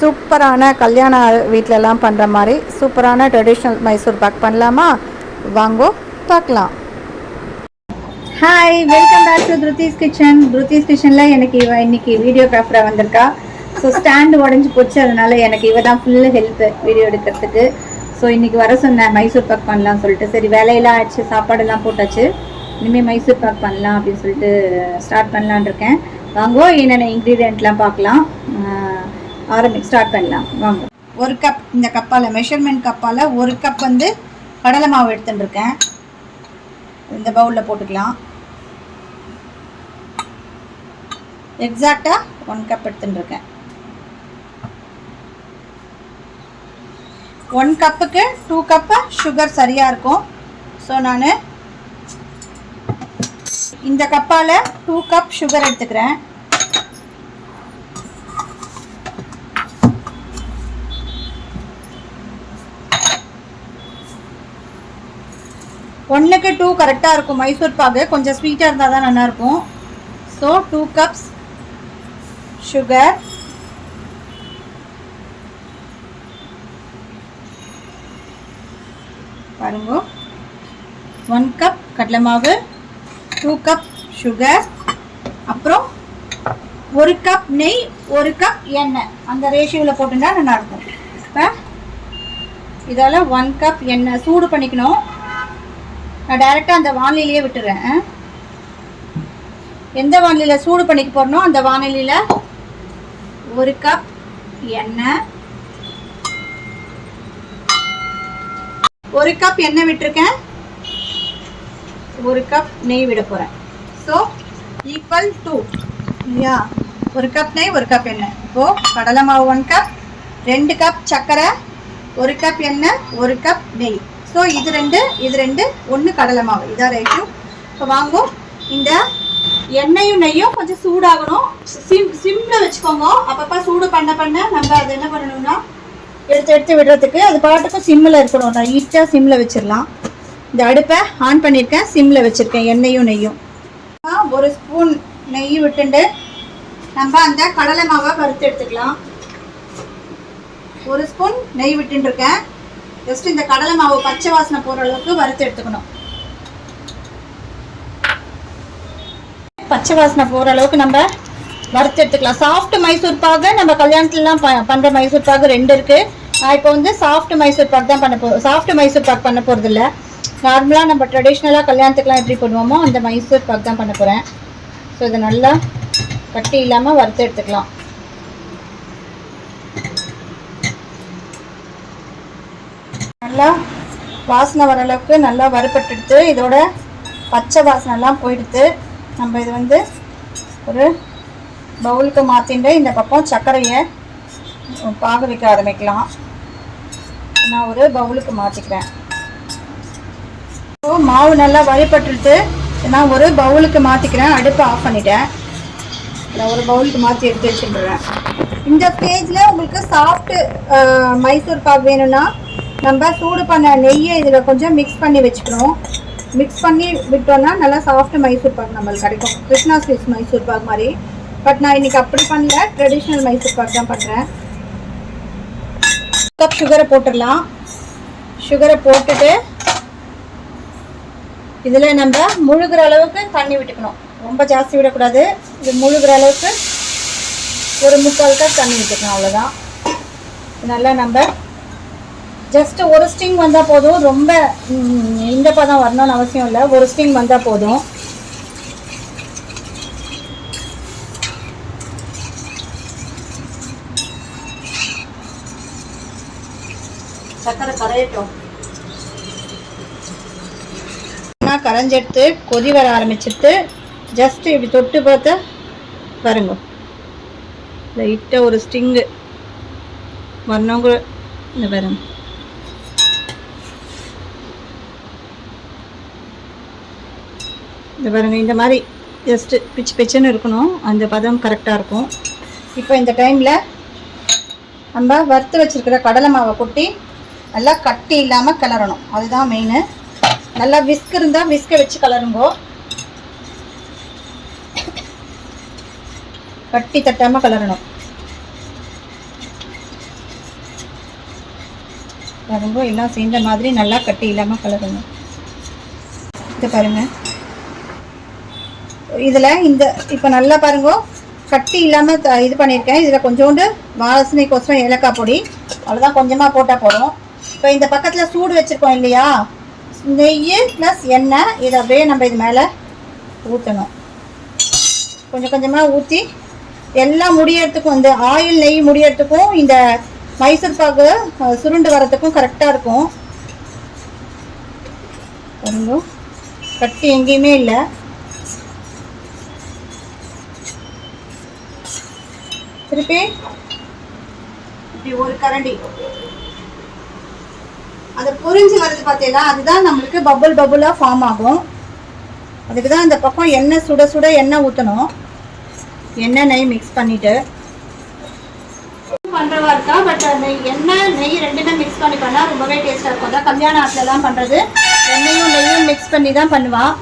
சூப்பரான கல்யாண வீட்டிலலாம் பண்ணுற மாதிரி சூப்பரான ட்ரெடிஷ்னல் மைசூர் பாக் பண்ணலாமா? வாங்கோ பார்க்கலாம். Hi, welcome back to Dhruthi's kitchen. Dhruthi's கிச்சனில் எனக்கு இன்னைக்கு வீடியோகிராஃபராக வந்திருக்கா. ஸோ ஸ்டாண்டு உடஞ்சி போச்சு, அதனால எனக்கு இவ தான் ஃபுல்லு ஹெல்ப்பு வீடியோ எடுக்கிறதுக்கு. ஸோ இன்றைக்கி வர சொன்னேன் மைசூர் பாக் பண்ணலாம்னு சொல்லிட்டு. சரி, வேலையெல்லாம் ஆயிடுச்சு, சாப்பாடெல்லாம் போட்டாச்சு, இனிமேல் மைசூர் பாக் பண்ணலாம் அப்படின்னு சொல்லிட்டு ஸ்டார்ட் பண்ணலான் இருக்கேன். வாங்கோ என்னென்ன இன்க்ரீடியண்ட்லாம் பார்க்கலாம். ஸ்டார்ட் பண்ணலாம் வாங்க. ஒரு கப், இந்த கப்பால் மெஷர்மெண்ட் கப்பால் ஒரு கப் வந்து கடலை மாவு எடுத்துட்டுருக்கேன். இந்த பவுலில் போட்டுக்கலாம். எக்ஸாக்டாக 1 கப் எடுத்துட்டுருக்கேன். 1 கப்புக்கு 2 கப்பு சுகர் சரியாக இருக்கும். ஸோ நான் இந்த கப்பால் 2 கப் சுகர் எடுத்துக்கிறேன். ஒன்றுக்கு 2 கரெக்டாக இருக்கும். மைசூர் பாகு கொஞ்சம் ஸ்வீட்டாக இருந்தால் தான் நல்லாயிருக்கும். ஸோ 2 கப்ஸ் சுகர், பாருங்க. 1 கப் கடலை மாவு, 2 கப் சுகர், அப்புறம் 1 கப் நெய், 1 கப் எண்ணெய். அந்த ரேஷியோவில் போட்டுட்டா நல்லாயிருக்கும். இப்போ இதால் 1 கப் எண்ணெய் சூடு பண்ணிக்கணும். நான் டைரெக்டாக அந்த வானிலையே விட்டுறேன். எந்த வானிலையில் சூடு பண்ணிக்க போகிறனோ அந்த வானிலையில் 1 கப் எண்ணெய், 1 கப் எண்ணெய் விட்டுருக்கேன், 1 கப் நெய் விட போகிறேன். ஸோ ஈக்குவல் டு இல்லையா, 1 கப் நெய் 1 கப் எண்ணெய். இப்போது கடலை மாவு 1 கப், 2 கப் சர்க்கரை, 1 கப் எண்ணெய், 1 கப் நெய். ஸோ இது ரெண்டு 1 கடலை மாவு, இதான் ரைட்டும். இப்போ வாங்கும். இந்த எண்ணெயும் நெய்யும் கொஞ்சம் சூடாகணும். சிம்மில் வச்சுக்கோங்க. அப்பப்போ சூடு பண்ண நம்ம அதை என்ன பண்ணணும்னா எடுத்து விடுறதுக்கு அது பாட்டுக்கும் சிம்மில் இருக்கணும். நான் ஈட்டாக சிம்மில் வச்சிடலாம். இந்த அடுப்பை ஆன் பண்ணியிருக்கேன், சிம்மில் வச்சுருக்கேன். எண்ணெயும் நெய்யும் 1 ஸ்பூன் நெய் விட்டுண்டு நம்ம அந்த கடலை மாவை வறுத்து எடுத்துக்கலாம். 1 ஸ்பூன் நெய் விட்டுருக்கேன். ஜஸ்ட் இந்த கடலை மாவு பச்சை வாசனை போகிற அளவுக்கு வறுத்து எடுத்துக்கணும். பச்சை வாசனை போகிற அளவுக்கு நம்ம வறுத்து எடுத்துக்கலாம். சாஃப்ட் மைசூர் பாகு, நம்ம கல்யாணத்துலலாம் பண்ணுற மைசூர் பாகு 2 இருக்குது. நான் இப்போ வந்து சாஃப்ட் மைசூர் பாக் தான் சாஃப்ட் மைசூர் பாக் பண்ண போகிறது இல்லை. நார்மலாக நம்ம ட்ரெடிஷ்னலாக கல்யாணத்துக்குலாம் எப்படி பண்ணுவோமோ அந்த மைசூர் பாக் தான் பண்ண போகிறேன். ஸோ இதை நல்லா கட்டி இல்லாமல் வறுத்து எடுத்துக்கலாம். நல்லா வாசனை வர அளவுக்கு நல்லா வறுப்பட்டுடுத்து, இதோட பச்சை வாசனைலாம் போயிடுத்து. நம்ம இது வந்து ஒரு பவுலுக்கு மாற்றிட்டு இந்த பக்கம் சர்க்கரையை பாக வைக்க ஆரம்பிக்கலாம். நான் ஒரு பவுலுக்கு மாற்றிக்கிறேன். ஸோ மாவு நல்லா வறுப்பட்டுடுத்து நான் ஒரு பவுலுக்கு மாற்றிக்கிறேன். அடுப்பை ஆஃப் பண்ணிட்டேன். நான் ஒரு பவுலுக்கு மாற்றி எடுத்து வச்சுட்டுறேன். இந்த ஸ்டேஜில் உங்களுக்கு சாஃப்ட் மைசூர் பாக் வேணும்னா நம்ம சூடு பண்ண நெய்யை இதில் கொஞ்சம் மிக்ஸ் பண்ணி வச்சுக்கணும். மிக்ஸ் பண்ணி விட்டோம்னா நல்லா சாஃப்ட் மைசூர் பாக் நம்மளுக்கு கிடைக்கும். கிருஷ்ணா ஸ்வீட்ஸ் மைசூர் பாக் மாதிரி. பட் நான் இன்றைக்கி அப்படி பண்ணல, ட்ரெடிஷ்னல் மைசூர் பாக் தான் பண்ணுறேன். கப் சுகரை போட்டுடலாம். சுகரை போட்டுட்டு இதில் நம்ம முழுகிற அளவுக்கு தண்ணி விட்டுக்கணும். ரொம்ப ஜாஸ்தி விடக்கூடாது. இது முழுகிற அளவுக்கு ஒரு 3/4 கப் தண்ணி விட்டுக்கணும். அவ்வளோதான். நல்லா நம்ம ஜஸ்ட் ஒரு ஸ்டிங் வந்தால் போதும். ரொம்ப இந்த பதம் வரணும்னு அவசியம் இல்லை. ஒரு ஸ்டிங் வந்தால் போதும். சக்கரை கரையட்டும். கரைஞ்செடுத்து கொதி வர ஆரம்பிச்சிட்டு ஜஸ்ட் இப்படி தொட்டு பார்த்து பாருங்க, லைட்டாக ஒரு ஸ்டிங்கு வரணுங்க. இந்த பாருங்க, இந்த பாருங்க, இந்த மாதிரி ஜஸ்ட்டு பிச்சுன்னு இருக்கணும். அந்த பதம் கரெக்டாக இருக்கும். இப்போ இந்த டைமில் நம்ம வறுத்து வச்சுருக்கிற கடலை மாவை கொட்டி நல்லா கட்டி இல்லாமல் கிளறணும். அதுதான் மெயின். நல்லா விஸ்க் இருந்தால் விஸ்கை வச்சு கிளறுங்கோ. கட்டி தட்டாமல் கிளறணும். பாருங்க எல்லாம் சேர்ந்த மாதிரி நல்லா கட்டி இல்லாமல் கலருங்க. இது பாருங்கள் இதில் இந்த இப்போ நல்லா பாருங்க கட்டி இல்லாமல் இது பண்ணியிருக்கேன். இதில் கொஞ்சோண்டு வாசனைக்கோசரம் ஏலக்காய் பொடி அவ்வளோதான், கொஞ்சமாக போட்டால் போதும். இப்போ இந்த பக்கத்தில் சூடு வச்சுருக்கோம் இல்லையா, நெய் ப்ளஸ் எண்ணெய், இதை அப்படியே நம்ம இது மேலே ஊற்றணும். கொஞ்சம் கொஞ்சமாக ஊற்றி எல்லாம் முடியறதுக்கும், இந்த ஆயில் நெய் முடியறதுக்கும் இந்த மைசூர் பாகு சுருண்டு வரத்துக்கும் கரெக்டாக இருக்கும். பாருங்க கட்டி எங்கேயுமே இல்லை. திருப்பி இப்படி ஒரு கரண்டி அது பொரிஞ்சு வருது பார்த்தீங்களா, அதுதான் நம்மளுக்கு பபுள் பபுளாக ஃபார்ம் ஆகும். அதுக்கு தான் இந்த பக்கம் எண்ணெய் சுட சுட எண்ணெய் ஊற்றணும். எண்ணெய் நெய் மிக்ஸ் பண்ணிவிட்டு பண்ணுறவா இருக்கா. பட் எண்ணெய் நெய் ரெண்டுமே மிக்ஸ் பண்ணி பண்ணால் ரொம்பவே டேஸ்ட்டாக இருக்கும். அதான் கல்யாண ஆட்டிலலாம் பண்ணுறது எண்ணெயும் நெய்யும் மிக்ஸ் பண்ணி தான் பண்ணுவாள்.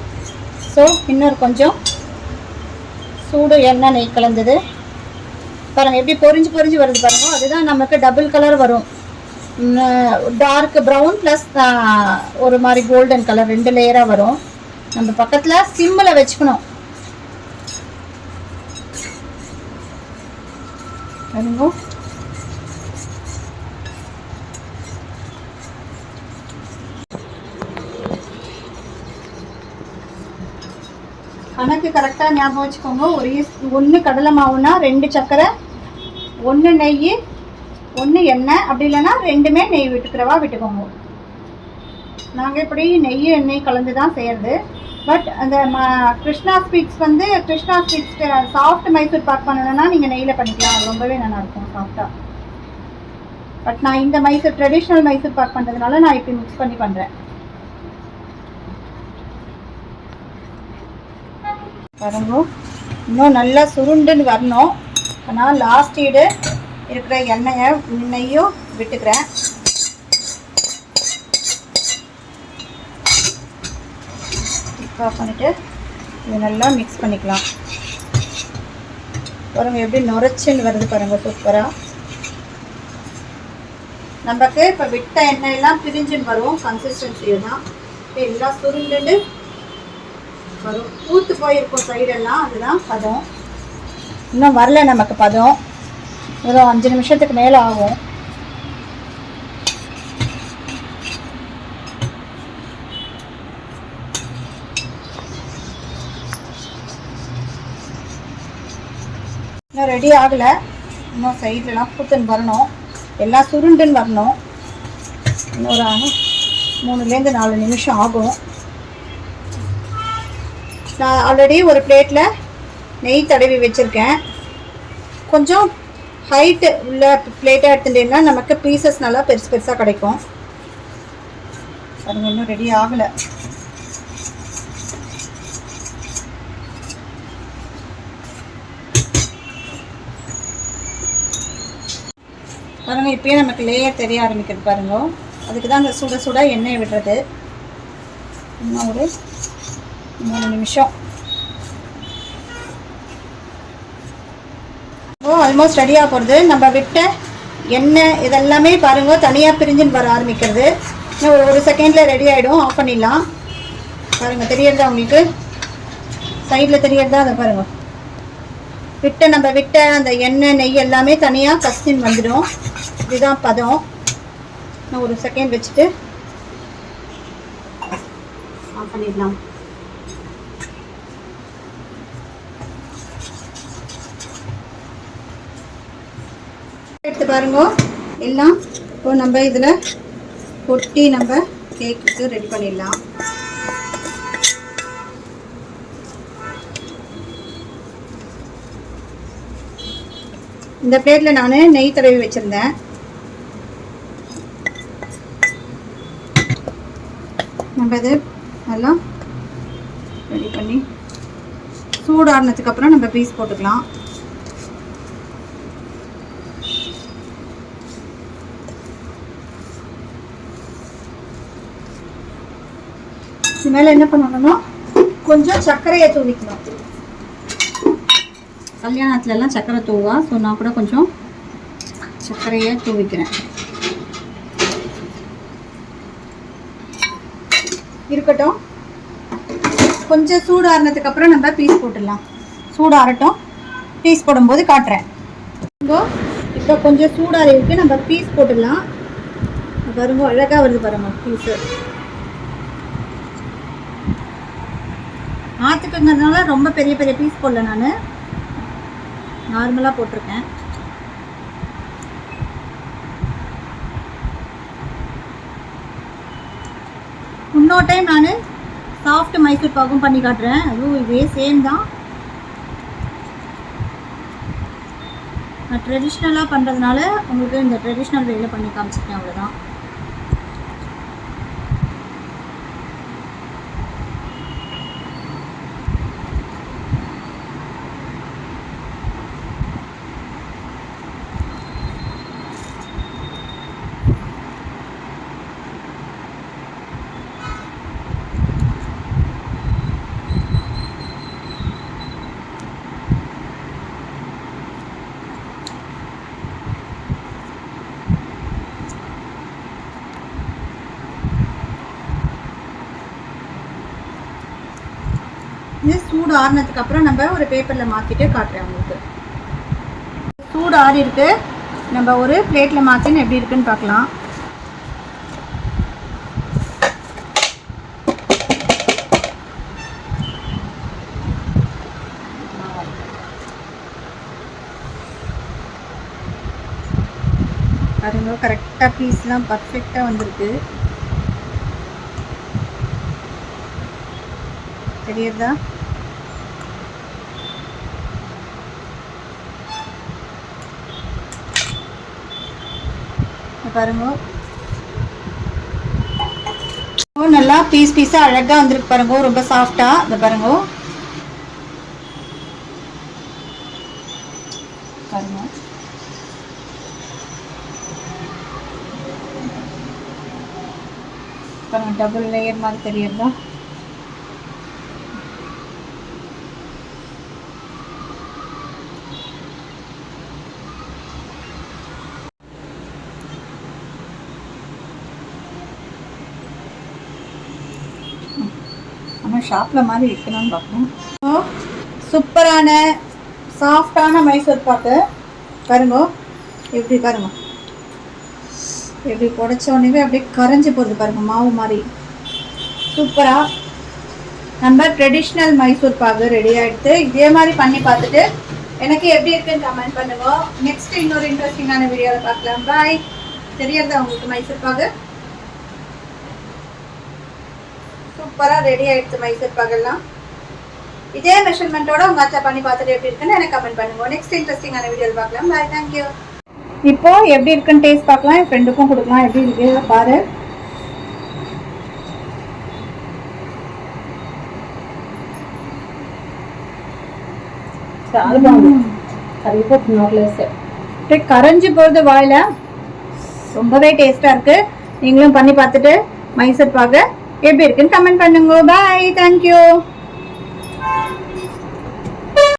ஸோ இன்னொரு கொஞ்சம் சூடு எண்ணெய் நெய் கலந்தது பாருங்கள் எப்படி பொரிஞ்சு பொரிஞ்சு வருது பாருங்கள். அதுதான் நமக்கு டபுள் கலர் வரும். டார்க் ப்ரௌன் ப்ளஸ் ஒரு மாதிரி கோல்டன் கலர் 2 லேயராக வரும். நம்ம பக்கத்தில் சிம்மில் வச்சுக்கணும். பாருங்க கணக்கு கரெக்டாக ஞாபகம் வச்சுக்கோங்க. ஒன்று கடலை மாவுனா 2 சர்க்கரை, 1 நெய், 1 எண்ணெய், அப்படி இல்லைன்னா 2மே நெய் விட்டுக்கிறவா விட்டுக்கோங்க. நாங்கள் இப்படி நெய் எண்ணெய் கலந்து தான் செய்கிறது. பட் அந்த Krishna sweets Krishna sweets soft Mysore pak பண்ணணும்னா நீங்கள் நெய்யில் பண்ணிக்கலாம். அது ரொம்பவே நல்லாயிருக்கும் சாஃப்டாக. பட் நான் இந்த ட்ரெடிஷ்னல் மைசூர் பாக் பண்ணுறதுனால நான் இப்படி மிக்ஸ் பண்ணி பண்ணுறேன். பாருங்க இன்னும் நல்லா சுருண்டுன்னு வரணும். ஆனால் லாஸ்ட் ஈடு இருக்கிற எண்ணெயும் விட்டுக்கிறேன். பண்ணிட்டு இது நல்லா மிக்ஸ் பண்ணிக்கலாம். பாருங்க எப்படி நுரைச்சின்னு வருது பாருங்க, சூப்பராக. நமக்கு இப்போ விட்ட எண்ணெயெல்லாம் பிரிஞ்சுன்னு வரும். கன்சிஸ்டன்சியை தான் எல்லாம் சுருண்டுன்னு வரும். ஊற்று போயிருக்கும் சைடெல்லாம், அதுதான் பதம். இன்னும் வரல நமக்கு பதம். ஒரு 5 நிமிஷத்துக்கு மேலே ஆகும். இன்னும் ரெடி ஆகலை. இன்னும் சைட்லலாம் பூத்துன்னு வரணும், எல்லாம் சுருண்டுன்னு வரணும். இன்னொரு 3லேருந்து 4 நிமிஷம் ஆகும். நான் ஆல்ரெடி ஒரு பிளேட்டில் நெய் தடவி வச்சுருக்கேன். கொஞ்சம் ஹைட்டு உள்ள பிளேட்டாக எடுத்துட்டேன்னா நமக்கு பீசஸ் நல்லா பெருசு பெருசாக கிடைக்கும். பாருங்கள் இன்னும் ரெடி ஆகலை. பாருங்கள் இப்போயே நமக்கு லேயர் தெரிய ஆரம்பிக்கிறது பாருங்க. அதுக்கு தான் அந்த சுட சுட எண்ணெய் விடுறது. இன்னும் ஒரு 3 நிமிஷம். ஆல்மோஸ்ட் ரெடியாக போகிறது. நம்ம விட்ட எண்ணெய் இதெல்லாமே பாருங்கள் தனியாக பிரிஞ்சுன்னு வர ஆரம்பிக்கிறது. இன்னும் ஒரு 1 செகண்டில் ரெடி ஆகிடும். ஆஃப் பண்ணிடலாம். பாருங்கள் தெரியறதா உங்களுக்கு, சைடில் தெரியறதா? அதை பாருங்கள் நம்ம விட்ட அந்த எண்ணெய் நெய் எல்லாமே தனியாக கசின்னு வந்துடும். இதுதான் பதம். இன்னும் 1 செகண்ட் வச்சுட்டு ஆஃப் பண்ணிடலாம். எடுத்து பாருங்க எல்லாம். இப்போ நம்ம இதில் கொட்டி நம்ம கேக்கு ரெடி பண்ணிடலாம். இந்த பிளேட்டில் நான் நெய் தடவி வச்சுருந்தேன். நம்ம இது எல்லாம் ரெடி பண்ணி சூடானதுக்கப்புறம் நம்ம பீஸ் போட்டுக்கலாம். இது மேலே என்ன பண்ணணும்னா கொஞ்சம் சர்க்கரையை தூவிக்கணும். கல்யாணத்துலலாம் சர்க்கரை தூவா, ஸோ நான் கூட கொஞ்சம் சர்க்கரையை தூவிக்கிறேன். இருக்கட்டும். கொஞ்சம் சூடு ஆறுனதுக்கு அப்புறம் நம்ம பீஸ் போட்டுடலாம். சூடு ஆறட்டும், பீஸ் போடும்போது காட்டுறேன். இப்போ கொஞ்சம் சூடாக இருக்கு, நம்ம பீஸ் போட்டுடலாம். பாருங்க அழகாக வருது பாருங்க பீஸு. ஆற்றுக்குங்கிறதுனால ரொம்ப பெரிய பெரிய பீஸ் போடல, நான் நார்மலாக போட்டிருக்கேன். இன்னொரு டைம் நான் சாஃப்ட் மைசூர் பாகும் பண்ணி காட்டுறேன். அதுவும் இதே சேம் தான். நான் ட்ரெடிஷ்னலாக பண்ணுறதுனால உங்களுக்கு இந்த ட்ரெடிஷ்னல் வேயில் பண்ணி காமிச்சிருக்கேன், அவ்வளோதான். இது சூடு ஆறுனதுக்கு அப்புறம் நம்ம ஒரு பேப்பரில் மாற்றிட்டு காட்டுறேன் உங்களுக்கு. சூடு ஆறி இருக்கு, நம்ம ஒரு பிளேட்டில் மாற்றின்னு எப்படி இருக்குன்னு பார்க்கலாம். பாருங்க கரெக்டாக பீஸ்லாம் பர்ஃபெக்டாக வந்திருக்கு. தெரியுதா? பாருங்க நல்லா பீஸ் பீஸா அழகா வந்திருக்கு பாருங்க, ரொம்ப சாஃப்டா. இந்த பாருங்க பாருங்க பாருங்க டபுள் லேயர் மாதிரி தெரியுதா? ஆனால் ஷாப்பில் மாதிரி இருக்கணும்னு பார்க்கணும். சூப்பரான சாஃப்டான மைசூர் பாக்கு பாருங்க, எப்படி பாருங்க எப்படி புடைச்ச உடனே அப்படியே கரைஞ்சி போகுது பாருங்க, மாவு மாதிரி. சூப்பராக நம்ம ட்ரெடிஷ்னல் மைசூர் பாகு ரெடி ஆகிடுது. இதே மாதிரி பண்ணி பார்த்துட்டு எனக்கு எப்படி இருக்குன்னு கமெண்ட் பண்ணுங்க. நெக்ஸ்ட் இன்னொரு இன்ட்ரெஸ்டிங்கான வீடியோவில் பார்க்கலாம். பாய். தெரியாதா உங்களுக்கு மைசூர் பாகு? சூப்பராக ரெடி ஆகிடுச்சு மைசூர் பாகெல்லாம். இதே மெஷர்மெண்ட்டோட உங்கள் அச்சா பண்ணி பார்த்துட்டு எப்படி இருக்குன்னு எனக்கு கமெண்ட் பண்ணுங்க. நெக்ஸ்ட் இன்ட்ரெஸ்டிங்கான வீடியோவில் பார்க்கலாம். பாய். தேங்க்யூ. இப்போ எப்படி இருக்குன்னு டேஸ்ட் பார்க்கலாம். என் ஃப்ரெண்டுக்கும் கொடுக்கலாம். எப்படி இருக்கு பாரு. கரைஞ்சி போகிறது வாயில, ரொம்பவே டேஸ்டா இருக்கு. நீங்களும் பண்ணி பார்த்துட்டு மைசூர் பாகு எப்படி இருக்குன்னு கமெண்ட் பண்ணுங்க. பாய். தேங்க்யூ.